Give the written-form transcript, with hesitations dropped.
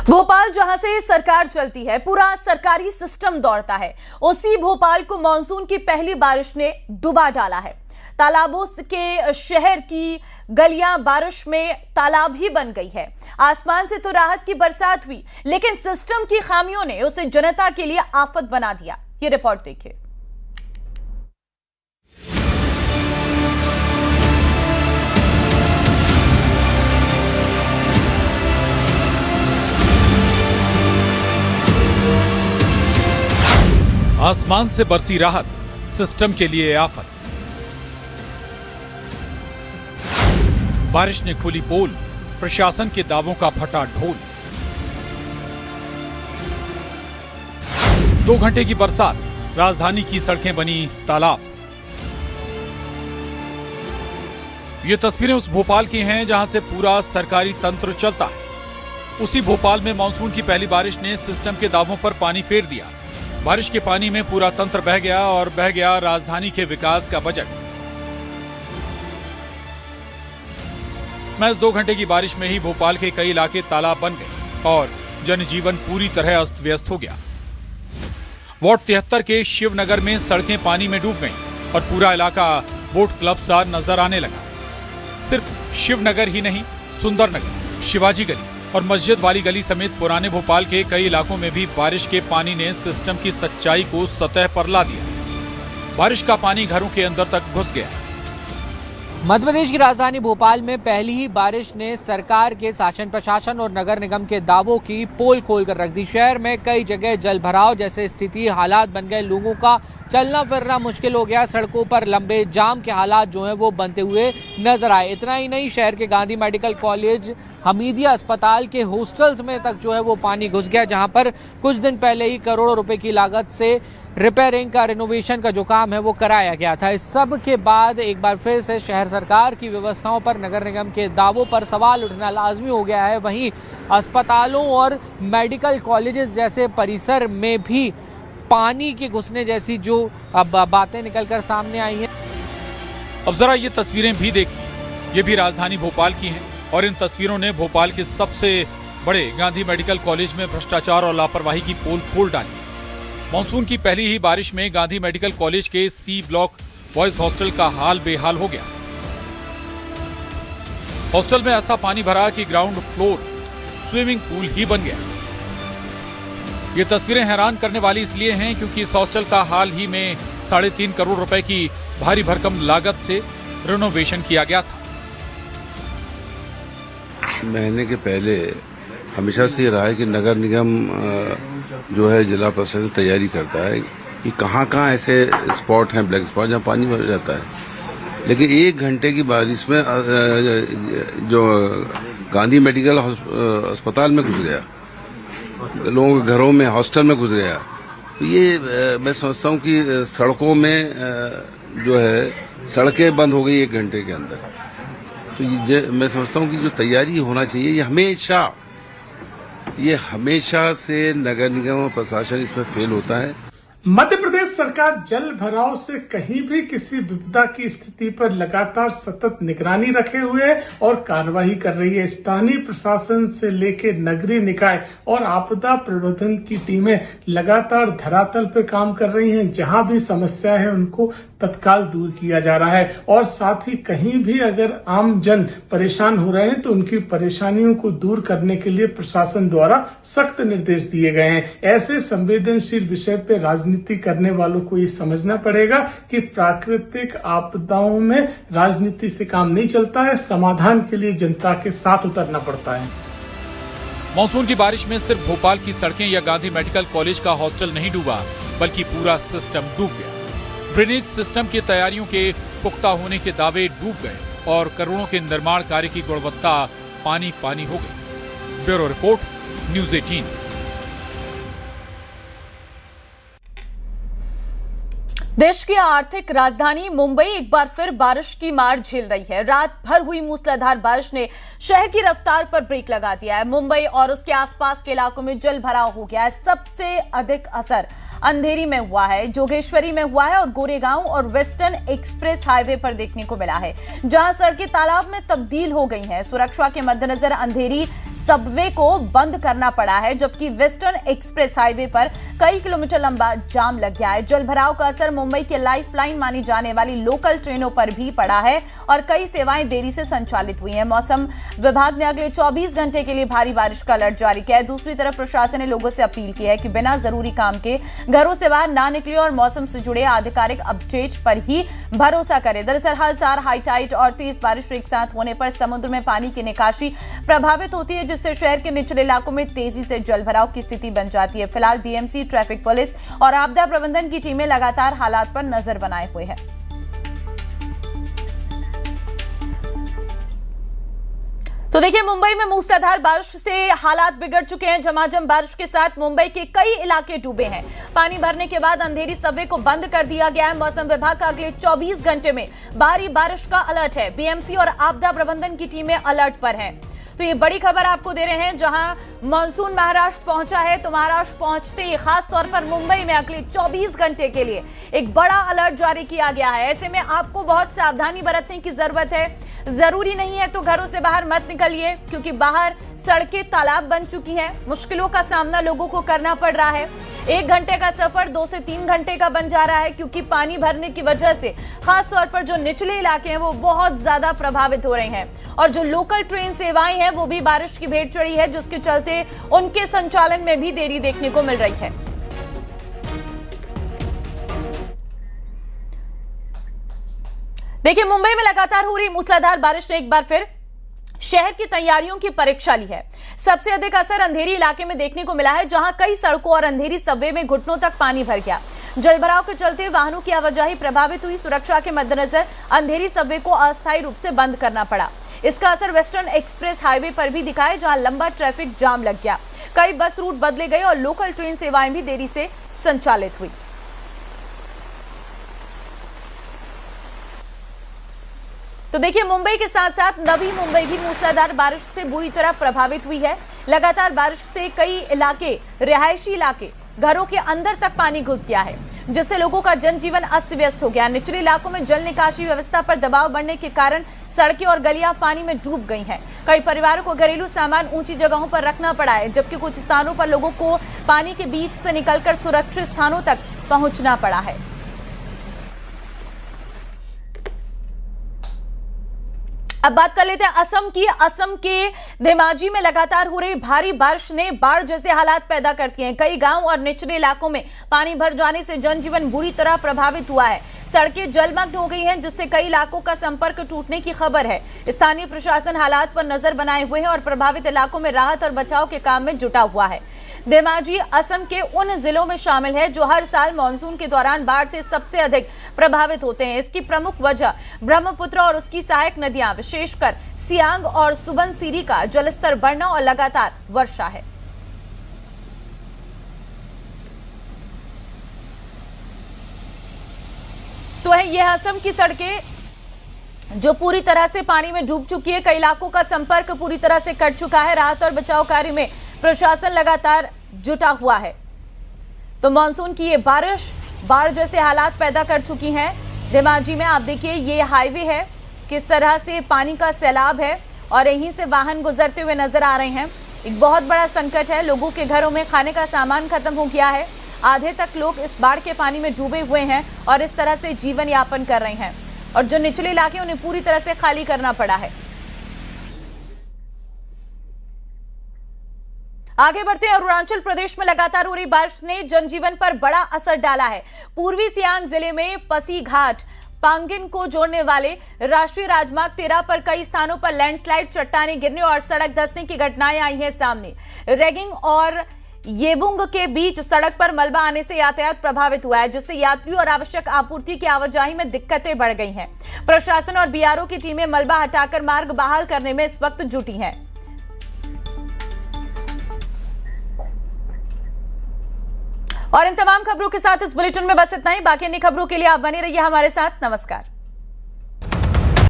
भोपाल जहां से सरकार चलती है, पूरा सरकारी सिस्टम दौड़ता है, उसी भोपाल को मानसून की पहली बारिश ने डुबा डाला है। तालाबों के शहर की गलियां बारिश में तालाब ही बन गई है। आसमान से तो राहत की बरसात हुई, लेकिन सिस्टम की खामियों ने उसे जनता के लिए आफत बना दिया। ये रिपोर्ट देखिए। आसमान से बरसी राहत, सिस्टम के लिए आफत। बारिश ने खोली पोल, प्रशासन के दावों का फटा ढोल। 2 घंटे की बरसात, राजधानी की सड़कें बनी तालाब। ये तस्वीरें उस भोपाल की हैं जहां से पूरा सरकारी तंत्र चलता है। उसी भोपाल में मानसून की पहली बारिश ने सिस्टम के दावों पर पानी फेर दिया। बारिश के पानी में पूरा तंत्र बह गया और बह गया राजधानी के विकास का बजट। महज 2 घंटे की बारिश में ही भोपाल के कई इलाके तालाब बन गए और जनजीवन पूरी तरह अस्त व्यस्त हो गया। वार्ड 73 के शिवनगर में सड़कें पानी में डूब गईं और पूरा इलाका बोट क्लब सा नजर आने लगा। सिर्फ शिवनगर ही नहीं, सुंदरनगर, शिवाजी गली और मस्जिद वाली गली समेत पुराने भोपाल के कई इलाकों में भी बारिश के पानी ने सिस्टम की सच्चाई को सतह पर ला दिया। बारिश का पानी घरों के अंदर तक घुस गया। मध्य प्रदेश की राजधानी भोपाल में पहली ही बारिश ने सरकार के शासन प्रशासन और नगर निगम के दावों की पोल खोल कर रख दी। शहर में कई जगह जल भराव जैसे स्थिति हालात बन गए। लोगों का चलना फिरना मुश्किल हो गया। सड़कों पर लंबे जाम के हालात जो हैं वो बनते हुए नजर आए। इतना ही नहीं, शहर के गांधी मेडिकल कॉलेज, हमीदिया अस्पताल के हॉस्टल्स में तक जो है वो पानी घुस गया, जहां पर कुछ दिन पहले ही करोड़ों रुपए की लागत से रिपेयरिंग का, रिनोवेशन का जो काम है वो कराया गया था। इस सब के बाद एक बार फिर से शहर सरकार की व्यवस्थाओं पर, नगर निगम के दावों पर सवाल उठना लाजमी हो गया है। वहीं अस्पतालों और मेडिकल कॉलेजेस जैसे परिसर में भी पानी के घुसने जैसी जो अब बातें निकलकर सामने आई हैं। अब जरा ये तस्वीरें भी देखिए, ये भी राजधानी भोपाल की हैं और इन तस्वीरों ने भोपाल के सबसे बड़े गांधी मेडिकल कॉलेज में भ्रष्टाचार और लापरवाही की पोल खोल डाली। मानसून की पहली ही बारिश में गांधी मेडिकल कॉलेज के सी ब्लॉक बॉयज हॉस्टल का हाल बेहाल हो गया। हॉस्टल में ऐसा पानी भरा कि ग्राउंड फ्लोर स्विमिंग पूल ही बन गया। ये तस्वीरें हैरान करने वाली इसलिए हैं क्योंकि इस हॉस्टल का हाल ही में 3.5 करोड़ रुपए की भारी भरकम लागत से रिनोवेशन किया गया था। महीने के पहले हमेशा से रहा है कि नगर निगम जो है जिला प्रशासन तैयारी करता है कि कहाँ ऐसे स्पॉट हैं, ब्लैक स्पॉट, जहाँ पानी भर जाता है। लेकिन 1 घंटे की बारिश में जो गांधी मेडिकल अस्पताल में घुस गया, लोगों के घरों में, हॉस्टल में घुस गया। तो ये मैं समझता हूँ कि सड़कों में जो है सड़कें बंद हो गई 1 घंटे के अंदर। तो ये मैं समझता हूँ कि जो तैयारी होना चाहिए, ये हमेशा से नगर निगम और प्रशासन इसमें फेल होता है। मध्य प्रदेश सरकार जल भराव से कहीं भी किसी विपदा की स्थिति पर लगातार सतत निगरानी रखे हुए और कार्रवाई कर रही है। स्थानीय प्रशासन से लेकर नगरीय निकाय और आपदा प्रबंधन की टीमें लगातार धरातल पे काम कर रही हैं। जहां भी समस्या है उनको तत्काल दूर किया जा रहा है और साथ ही कहीं भी अगर आम जन परेशान हो रहे हैं तो उनकी परेशानियों को दूर करने के लिए प्रशासन द्वारा सख्त निर्देश दिए गए हैं। ऐसे संवेदनशील विषय पे राजनीति करने वालों को ये समझना पड़ेगा कि प्राकृतिक आपदाओं में राजनीति से काम नहीं चलता है, समाधान के लिए जनता के साथ उतरना पड़ता है। मानसून की बारिश में सिर्फ भोपाल की सड़कें या गांधी मेडिकल कॉलेज का हॉस्टल नहीं डूबा, बल्कि पूरा सिस्टम डूब गया। ड्रेनेज सिस्टम की तैयारियों के पुख्ता होने के दावे डूब गए और करोड़ों के निर्माण कार्य की गुणवत्ता पानी पानी हो गई। Bureau report, news 18। देश की आर्थिक राजधानी मुंबई एक बार फिर बारिश की मार झेल रही है। रात भर हुई मूसलाधार बारिश ने शहर की रफ्तार पर ब्रेक लगा दिया है। मुंबई और उसके आसपास के इलाकों में जल भराव हो गया है। सबसे अधिक असर अंधेरी में हुआ है, जोगेश्वरी में हुआ है और गोरेगांव और वेस्टर्न एक्सप्रेस हाईवे पर देखने को मिला है, जहां सड़कें तालाब में तब्दील हो गई हैं। सुरक्षा के मद्देनजर अंधेरी सबवे को बंद करना पड़ा है, जबकि वेस्टर्न एक्सप्रेस हाईवे पर कई किलोमीटर लंबा जाम लग गया है। जलभराव का असर मुंबई के लाइफलाइन मानी जाने वाली लोकल ट्रेनों पर भी पड़ा है और कई सेवाएं देरी से संचालित हुई हैं। मौसम विभाग ने अगले 24 घंटे के लिए भारी बारिश का अलर्ट जारी किया है। दूसरी तरफ प्रशासन ने लोगों से अपील की है कि बिना जरूरी काम के घरों से बाहर ना निकले और मौसम से जुड़े आधिकारिक अपडेट पर ही भरोसा करें। दरअसल हर साल हाई टाइड और तेज बारिश एक साथ होने पर समुद्र में पानी की निकासी प्रभावित होती है, जिससे शहर के निचले इलाकों में तेजी से जलभराव की स्थिति बन जाती है। फिलहाल बीएमसी, ट्रैफिक पुलिस और आपदा प्रबंधन की टीमें लगातार हालात पर नजर बनाए हुए हैं। तो देखिए, मुंबई में मूसलाधार बारिश से हालात बिगड़ चुके हैं। झमाझम बारिश के साथ मुंबई के कई इलाके डूबे हैं। पानी भरने के बाद अंधेरी सबवे को बंद कर दिया गया है। मौसम विभाग का अगले 24 घंटे में भारी बारिश का अलर्ट है। बीएमसी और आपदा प्रबंधन की टीमें अलर्ट पर हैं। तो ये बड़ी खबर आपको दे रहे हैं, जहां मानसून महाराष्ट्र पहुंचा है, तो महाराष्ट्र पहुंचते ही खास तौर पर मुंबई में अगले 24 घंटे के लिए एक बड़ा अलर्ट जारी किया गया है। ऐसे में आपको बहुत सावधानी बरतने की जरूरत है। जरूरी नहीं है तो घरों से बाहर मत निकलिए, क्योंकि बाहर सड़कें तालाब बन चुकी हैं। मुश्किलों का सामना लोगों को करना पड़ रहा है। 1 घंटे का सफर 2 से 3 घंटे का बन जा रहा है, क्योंकि पानी भरने की वजह से खास तौर पर जो निचले इलाके हैं वो बहुत ज्यादा प्रभावित हो रहे हैं और जो लोकल ट्रेन सेवाएं हैं वो भी बारिश की भेंट चढ़ी है, जिसके चलते उनके संचालन में भी देरी देखने को मिल रही है। देखिए, मुंबई में लगातार हो रही मूसलाधार बारिश ने एक बार फिर शहर की तैयारियों की परीक्षा ली है। सबसे अधिक असर अंधेरी इलाके में देखने को मिला है, जहां कई सड़कों और अंधेरी सबवे में घुटनों तक पानी भर गया। जलभराव के चलते वाहनों की आवाजाही प्रभावित हुई। सुरक्षा के मद्देनजर अंधेरी सबवे को अस्थायी रूप से बंद करना पड़ा। इसका असर वेस्टर्न एक्सप्रेस हाईवे पर भी दिखा है, जहां लंबा ट्रैफिक जाम लग गया। कई बस रूट बदले गए और लोकल ट्रेन सेवाएं भी देरी से संचालित हुई। तो देखिए, मुंबई के साथ साथ नवी मुंबई भी मूसलाधार बारिश से बुरी तरह प्रभावित हुई है। लगातार बारिश से कई इलाके, रिहायशी इलाके, घरों के अंदर तक पानी घुस गया है, जिससे लोगों का जनजीवन अस्त व्यस्त हो गया। निचले इलाकों में जल निकासी व्यवस्था पर दबाव बढ़ने के कारण सड़कें और गलियां पानी में डूब गई हैं। कई परिवारों को घरेलू सामान ऊंची जगहों पर रखना पड़ा है, जबकि कुछ स्थानों पर लोगों को पानी के बीच से निकलकर सुरक्षित स्थानों तक पहुंचना पड़ा है। अब बात कर लेते हैं असम की। असम के धेमाजी में लगातार हो रही भारी बारिश ने बाढ़ जैसे हालात पैदा कर दिए हैं। कई गांव और निचले इलाकों में पानी भर जाने से जनजीवन बुरी तरह प्रभावित हुआ है। सड़कें जलमग्न हो गई हैं, जिससे कई इलाकों का संपर्क टूटने की खबर है। स्थानीय प्रशासन हालात पर नजर बनाए हुए हैं और प्रभावित इलाकों में राहत और बचाव के काम में जुटा हुआ है। धेमाजी असम के उन जिलों में शामिल है जो हर साल मानसून के दौरान बाढ़ से सबसे अधिक प्रभावित होते हैं। इसकी प्रमुख वजह ब्रह्मपुत्र और उसकी सहायक नदियां, विशेषकर सियांग और सुबनसिरी का जलस्तर बढ़ना और लगातार वर्षा है। तो है यह असम की सड़कें जो पूरी तरह से पानी में डूब चुकी है। कई इलाकों का संपर्क पूरी तरह से कट चुका है। राहत और बचाव कार्य में प्रशासन लगातार जुटा हुआ है। तो मानसून की ये बारिश बाढ़ जैसे हालात पैदा कर चुकी हैं। धेमाजी में आप देखिए, ये हाईवे है, किस तरह से पानी का सैलाब है और यहीं से वाहन गुजरते हुए नजर आ रहे हैं। एक बहुत बड़ा संकट है। लोगों के घरों में खाने का सामान खत्म हो गया है। आधे तक लोग इस बाढ़ के पानी में डूबे हुए हैं और इस तरह से जीवन यापन कर रहे हैं, और जो निचले इलाके उन्हें पूरी तरह से खाली करना पड़ा है। आगे बढ़ते हैं। अरुणाचल प्रदेश में लगातार हो रही बारिश ने जनजीवन पर बड़ा असर डाला है। पूर्वी सियांग जिले में पासीघाट पांगिन को जोड़ने वाले राष्ट्रीय राजमार्ग 13 पर कई स्थानों पर लैंडस्लाइड, चट्टानें गिरने और सड़क धंसने की घटनाएं आई हैं सामने। रेगिंग और येबुंग के बीच सड़क पर मलबा आने से यातायात प्रभावित हुआ है, जिससे यात्रियों और आवश्यक आपूर्ति की आवाजाही में दिक्कतें बढ़ गई हैं। प्रशासन और बीआरओ की टीमें मलबा हटाकर मार्ग बहाल करने में इस वक्त जुटी हैं। और इन तमाम खबरों के साथ इस बुलेटिन में बस इतना ही। बाकी अन्य खबरों के लिए आप बने रहिए हमारे साथ। नमस्कार।